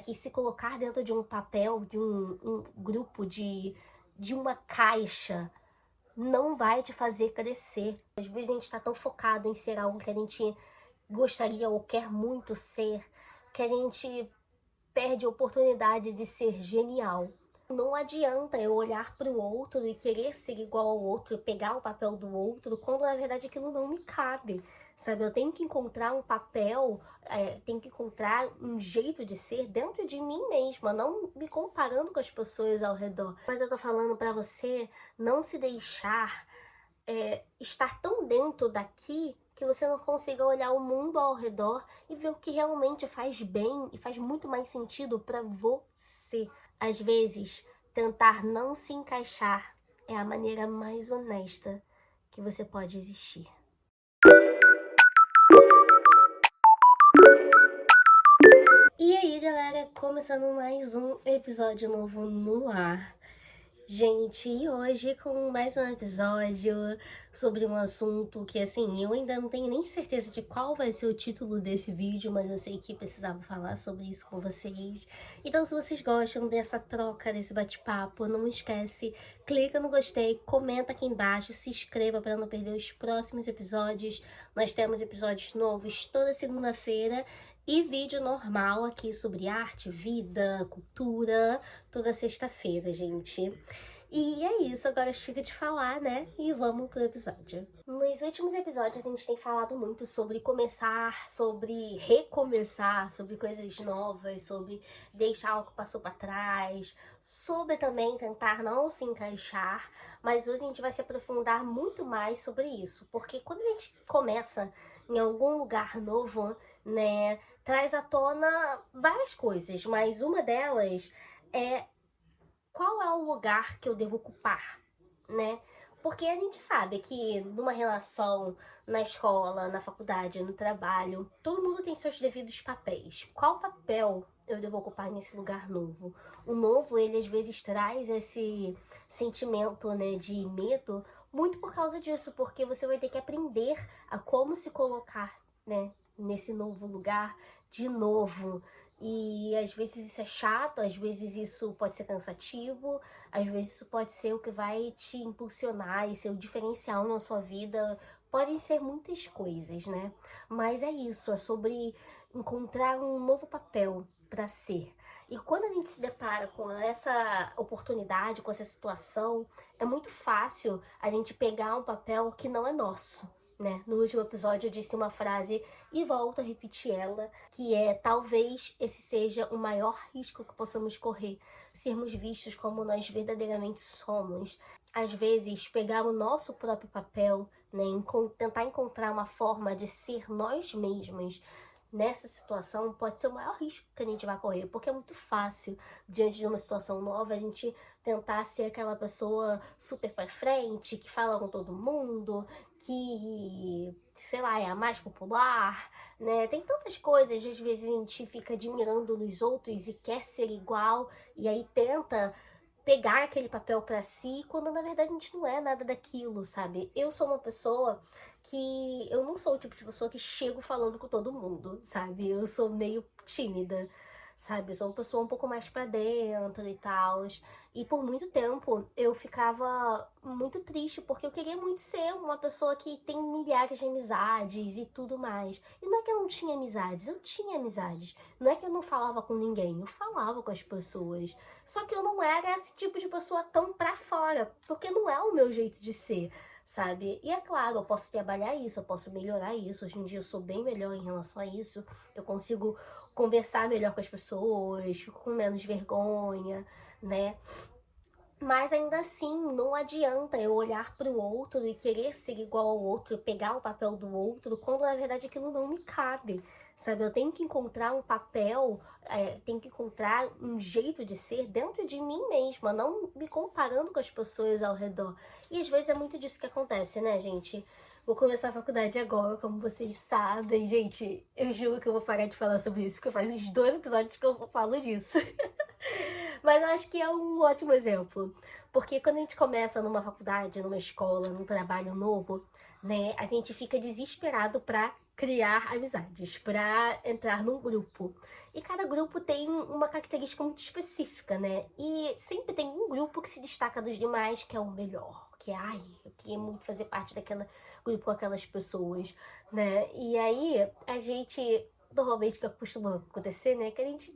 que se colocar dentro de um papel, de um grupo, de uma caixa, não vai te fazer crescer. Às vezes a gente está tão focado em ser algo que a gente gostaria ou quer muito ser, que a gente perde a oportunidade de ser genial. Não adianta eu olhar para o outro e querer ser igual ao outro, pegar o papel do outro, quando na verdade aquilo não me cabe, sabe? Eu tenho que encontrar um papel, tenho que encontrar um jeito de ser dentro de mim mesma, não me comparando com as pessoas ao redor. Mas eu tô falando para você não se deixar estar tão dentro daqui que você não consiga olhar o mundo ao redor e ver o que realmente faz bem e faz muito mais sentido para você. Às vezes, tentar não se encaixar é a maneira mais honesta que você pode existir. E aí, galera, começando mais um episódio novo no ar. Gente, e hoje com mais um episódio sobre um assunto que, assim, eu ainda não tenho nem certeza de qual vai ser o título desse vídeo, mas eu sei que precisava falar sobre isso com vocês. Então, se vocês gostam dessa troca, desse bate-papo, não esquece, clica no gostei, comenta aqui embaixo, se inscreva para não perder os próximos episódios. Nós temos episódios novos toda segunda-feira e vídeo normal aqui sobre arte, vida, cultura, toda sexta-feira, gente. E é isso, agora chega de falar, né? E vamos pro episódio. Nos últimos episódios a gente tem falado muito sobre começar, sobre recomeçar, sobre coisas novas, sobre deixar algo que passou pra trás, sobre também tentar não se encaixar, mas hoje a gente vai se aprofundar muito mais sobre isso, porque quando a gente começa em algum lugar novo, né, traz à tona várias coisas, mas uma delas é qual é o lugar que eu devo ocupar, né? Porque a gente sabe que numa relação, na escola, na faculdade, no trabalho, todo mundo tem seus devidos papéis. Qual papel eu devo ocupar nesse lugar novo? O novo, ele às vezes traz esse sentimento, né, de medo, muito por causa disso, porque você vai ter que aprender a como se colocar, né, nesse novo lugar de novo. E às vezes isso é chato, às vezes isso pode ser cansativo, às vezes isso pode ser o que vai te impulsionar e ser o diferencial na sua vida. Podem ser muitas coisas, né? Mas é isso, é sobre encontrar um novo papel para ser. E quando a gente se depara com essa oportunidade, com essa situação, é muito fácil a gente pegar um papel que não é nosso. Né? No último episódio eu disse uma frase e volto a repetir ela, que é: talvez esse seja o maior risco que possamos correr, sermos vistos como nós verdadeiramente somos. Às vezes, pegar o nosso próprio papel, né, tentar encontrar uma forma de ser nós mesmos nessa situação pode ser o maior risco que a gente vai correr, porque é muito fácil, diante de uma situação nova, a gente tentar ser aquela pessoa super pra frente, que fala com todo mundo, que, sei lá, é a mais popular, né? Tem tantas coisas, às vezes a gente fica admirando nos outros e quer ser igual, e aí tenta pegar aquele papel pra si, quando na verdade a gente não é nada daquilo, sabe? Eu sou uma pessoa que eu não sou o tipo de pessoa que chego falando com todo mundo, sabe? Eu sou meio tímida, sabe? Eu sou uma pessoa um pouco mais pra dentro e tal. E por muito tempo eu ficava muito triste, porque eu queria muito ser uma pessoa que tem milhares de amizades e tudo mais. E não é que eu não tinha amizades, eu tinha amizades. Não é que eu não falava com ninguém, eu falava com as pessoas. Só que eu não era esse tipo de pessoa tão pra fora, porque não é o meu jeito de ser, sabe? E é claro, eu posso trabalhar isso, eu posso melhorar isso. Hoje em dia eu sou bem melhor em relação a isso. Eu consigo conversar melhor com as pessoas, fico com menos vergonha, né? Mas ainda assim, não adianta eu olhar para o outro e querer ser igual ao outro, pegar o papel do outro, quando na verdade aquilo não me cabe, sabe? Eu tenho que encontrar um papel, tenho que encontrar um jeito de ser dentro de mim mesma, não me comparando com as pessoas ao redor. E às vezes é muito disso que acontece, né, gente? Vou começar a faculdade agora, como vocês sabem. Gente, eu juro que eu vou parar de falar sobre isso, porque faz uns 2 episódios que eu só falo disso. Mas eu acho que é um ótimo exemplo. Porque quando a gente começa numa faculdade, numa escola, num trabalho novo, né, a gente fica desesperado pra criar amizades, para entrar num grupo. E cada grupo tem uma característica muito específica, né? E sempre tem um grupo que se destaca dos demais, que é o melhor, que é, ai, eu queria muito fazer parte daquele grupo com aquelas pessoas, né? E aí, a gente, normalmente, que costuma acontecer, né? Que a gente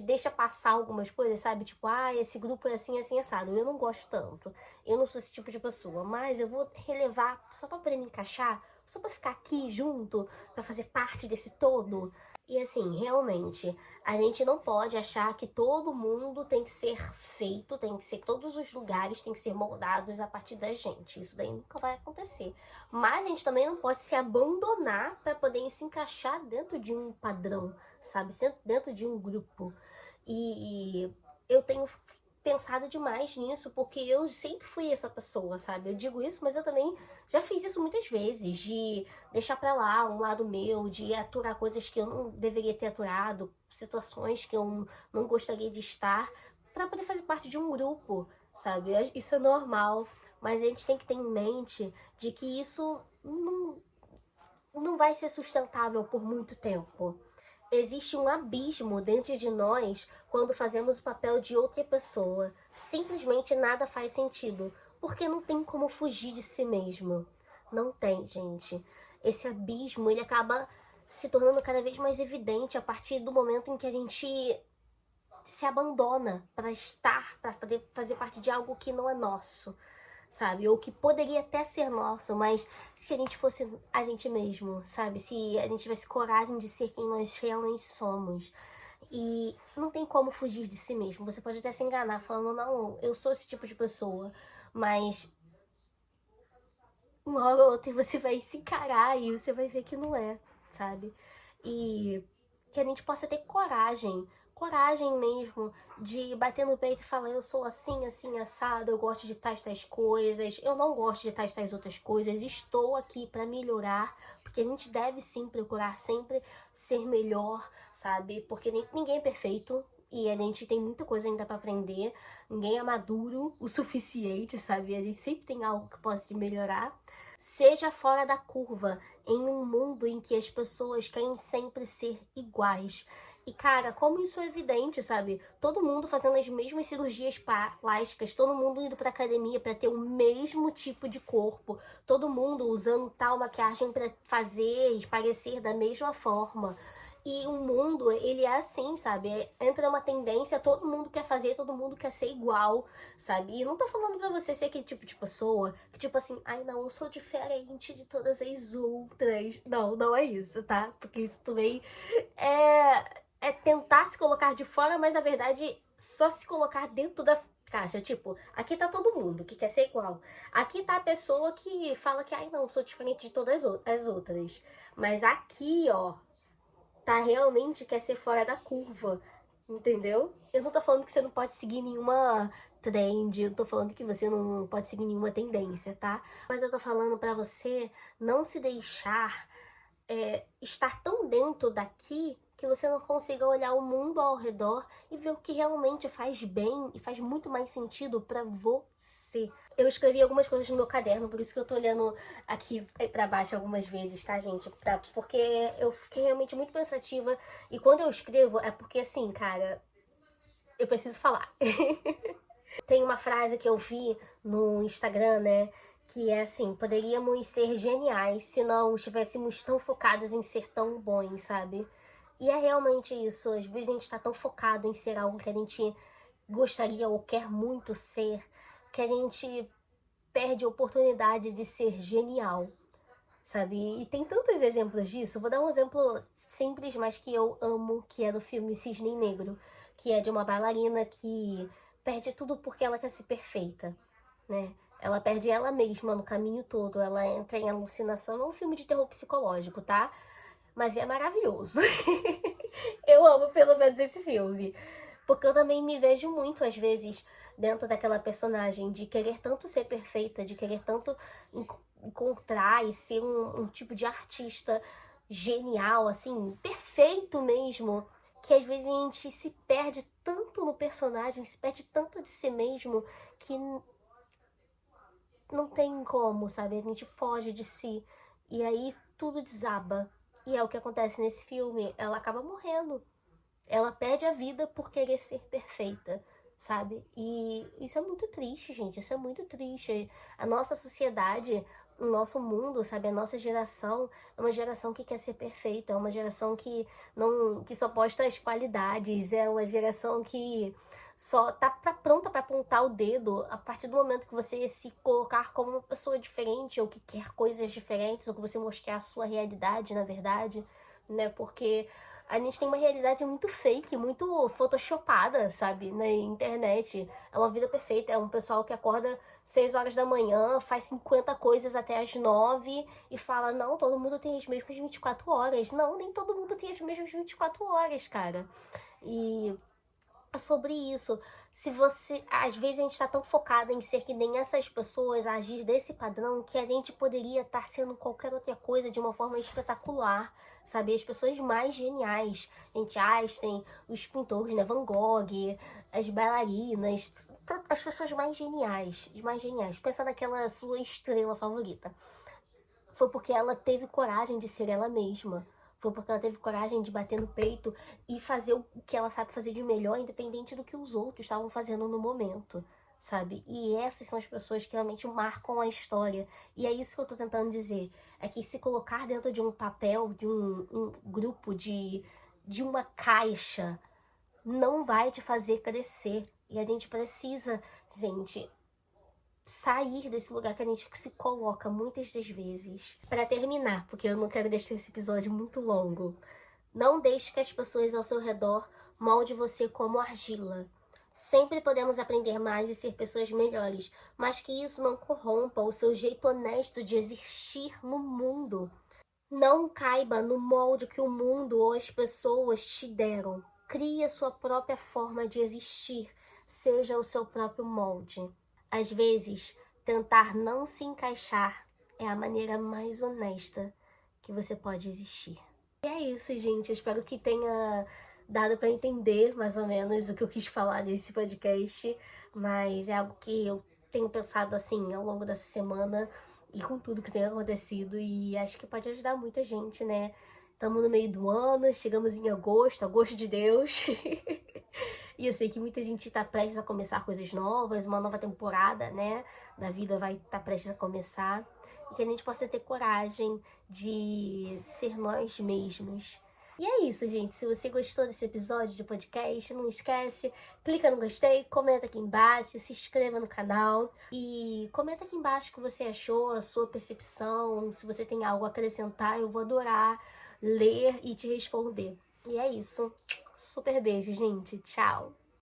deixa passar algumas coisas, sabe? Tipo, ah, esse grupo é assim, assim, assado. Eu não gosto tanto. Eu não sou esse tipo de pessoa. Mas eu vou relevar só pra poder me encaixar, só pra ficar aqui junto, pra fazer parte desse todo. E assim, realmente, a gente não pode achar que todo mundo tem que ser feito, tem que ser, todos os lugares têm que ser moldados a partir da gente. Isso daí nunca vai acontecer. Mas a gente também não pode se abandonar para poder se encaixar dentro de um padrão, sabe? Dentro de um grupo. E eu tenho pensado demais nisso, porque eu sempre fui essa pessoa, sabe? Eu digo isso, mas eu também já fiz isso muitas vezes, de deixar pra lá um lado meu, de aturar coisas que eu não deveria ter aturado, situações que eu não gostaria de estar, pra poder fazer parte de um grupo, sabe? Isso é normal, mas a gente tem que ter em mente de que isso não vai ser sustentável por muito tempo. Existe um abismo dentro de nós quando fazemos o papel de outra pessoa. Simplesmente nada faz sentido, porque não tem como fugir de si mesmo. Não tem, gente. Esse abismo, ele acaba se tornando cada vez mais evidente a partir do momento em que a gente se abandona para estar, para poder fazer parte de algo que não é nosso, sabe? Ou que poderia até ser nosso, mas se a gente fosse a gente mesmo, sabe? Se a gente tivesse coragem de ser quem nós realmente somos. E não tem como fugir de si mesmo. Você pode até se enganar falando, não, eu sou esse tipo de pessoa, mas uma hora ou outra você vai se encarar e você vai ver que não é, sabe? E que a gente possa ter coragem mesmo de bater no peito e falar, eu sou assim, assim, assado, eu gosto de tais coisas, eu não gosto de tais outras coisas, estou aqui para melhorar, porque a gente deve sim procurar sempre ser melhor, sabe? Porque ninguém é perfeito e a gente tem muita coisa ainda para aprender, ninguém é maduro o suficiente, sabe? A gente sempre tem algo que possa melhorar. Seja fora da curva, em um mundo em que as pessoas querem sempre ser iguais. E cara, como isso é evidente, sabe? Todo mundo fazendo as mesmas cirurgias plásticas, todo mundo indo pra academia pra ter o mesmo tipo de corpo, todo mundo usando tal maquiagem pra fazer e parecer da mesma forma. E o mundo, ele é assim, sabe? Entra uma tendência, todo mundo quer fazer, todo mundo quer ser igual, sabe? E não tô falando pra você ser aquele tipo de pessoa que, tipo assim, ai não, eu sou diferente de todas as outras. Não, não é isso, tá? Porque isso também é tentar se colocar de fora, mas na verdade só se colocar dentro da caixa. Tipo, aqui tá todo mundo que quer ser igual. Aqui tá a pessoa que fala que, ai não, sou diferente de todas as outras. Mas aqui, ó, tá realmente quer ser fora da curva, entendeu? Eu não tô falando que você não pode seguir nenhuma trend, eu tô falando que você não pode seguir nenhuma tendência, tá? Mas eu tô falando pra você não se deixar estar tão dentro daqui que você não consiga olhar o mundo ao redor e ver o que realmente faz bem e faz muito mais sentido pra você. Eu escrevi algumas coisas no meu caderno, por isso que eu tô olhando aqui pra baixo algumas vezes, tá, gente? Porque eu fiquei realmente muito pensativa e quando eu escrevo é porque, assim, cara, eu preciso falar. Tem uma frase que eu vi no Instagram, né? Que é assim, poderíamos ser geniais se não estivéssemos tão focados em ser tão bons, sabe? E é realmente isso. Às vezes a gente tá tão focado em ser algo que a gente gostaria ou quer muito ser, que a gente perde a oportunidade de ser genial, sabe? E tem tantos exemplos disso. Vou dar um exemplo simples, mas que eu amo, que é do filme Cisne Negro, que é de uma bailarina que perde tudo porque ela quer ser perfeita, né? Ela perde ela mesma no caminho todo, ela entra em alucinação. É um filme de terror psicológico, tá? Mas é maravilhoso. Eu amo pelo menos esse filme. Porque eu também me vejo muito, às vezes, dentro daquela personagem, de querer tanto ser perfeita, de querer tanto encontrar e ser um tipo de artista genial, assim, perfeito mesmo, que às vezes a gente se perde tanto no personagem, se perde tanto de si mesmo, que não tem como, sabe? A gente foge de si. E aí tudo desaba. E é o que acontece nesse filme. Ela acaba morrendo. Ela perde a vida por querer ser perfeita, sabe? E isso é muito triste, gente. Isso é muito triste. A nossa sociedade, o nosso mundo, sabe? A nossa geração é uma geração que quer ser perfeita. É uma geração que só posta as qualidades. É uma geração que só tá pronta para apontar o dedo a partir do momento que você se colocar como uma pessoa diferente ou que quer coisas diferentes ou que você mostrar a sua realidade, na verdade, né? Porque a gente tem uma realidade muito fake, muito photoshopada, sabe, na internet. É uma vida perfeita, é um pessoal que acorda 6 horas da manhã, faz 50 coisas até as 9 e fala, não, todo mundo tem as mesmas 24 horas. Não, nem todo mundo tem as mesmas 24 horas, cara. E sobre isso. Se você, às vezes a gente está tão focada em ser que nem essas pessoas, agir desse padrão, que a gente poderia estar sendo qualquer outra coisa de uma forma espetacular, sabe? As pessoas mais geniais, gente, Einstein, os pintores, né? Van Gogh, as bailarinas, as pessoas mais geniais, as mais geniais. Pensa naquela sua estrela favorita. Foi porque ela teve coragem de ser ela mesma. Foi porque ela teve coragem de bater no peito e fazer o que ela sabe fazer de melhor, independente do que os outros estavam fazendo no momento, sabe? E essas são as pessoas que realmente marcam a história. E é isso que eu tô tentando dizer. É que se colocar dentro de um papel, de um grupo, de uma caixa, não vai te fazer crescer. E a gente precisa, gente, sair desse lugar que a gente se coloca muitas das vezes. Para terminar, porque eu não quero deixar esse episódio muito longo, não deixe que as pessoas ao seu redor molde você como argila. Sempre podemos aprender mais e ser pessoas melhores, mas que isso não corrompa o seu jeito honesto de existir no mundo. Não caiba no molde que o mundo ou as pessoas te deram. Crie a sua própria forma de existir, seja o seu próprio molde. Às vezes, tentar não se encaixar é a maneira mais honesta que você pode existir. E é isso, gente. Eu espero que tenha dado para entender mais ou menos o que eu quis falar nesse podcast, mas é algo que eu tenho pensado assim ao longo dessa semana e com tudo que tem acontecido e acho que pode ajudar muita gente, né? Estamos no meio do ano, chegamos em agosto, agosto de Deus. E eu sei que muita gente tá prestes a começar coisas novas, uma nova temporada, né, da vida vai estar prestes a começar. E que a gente possa ter coragem de ser nós mesmos. E é isso, gente. Se você gostou desse episódio de podcast, não esquece, clica no gostei, comenta aqui embaixo, se inscreva no canal e comenta aqui embaixo o que você achou, a sua percepção, se você tem algo a acrescentar, eu vou adorar ler e te responder. E é isso. Super beijo, gente. Tchau.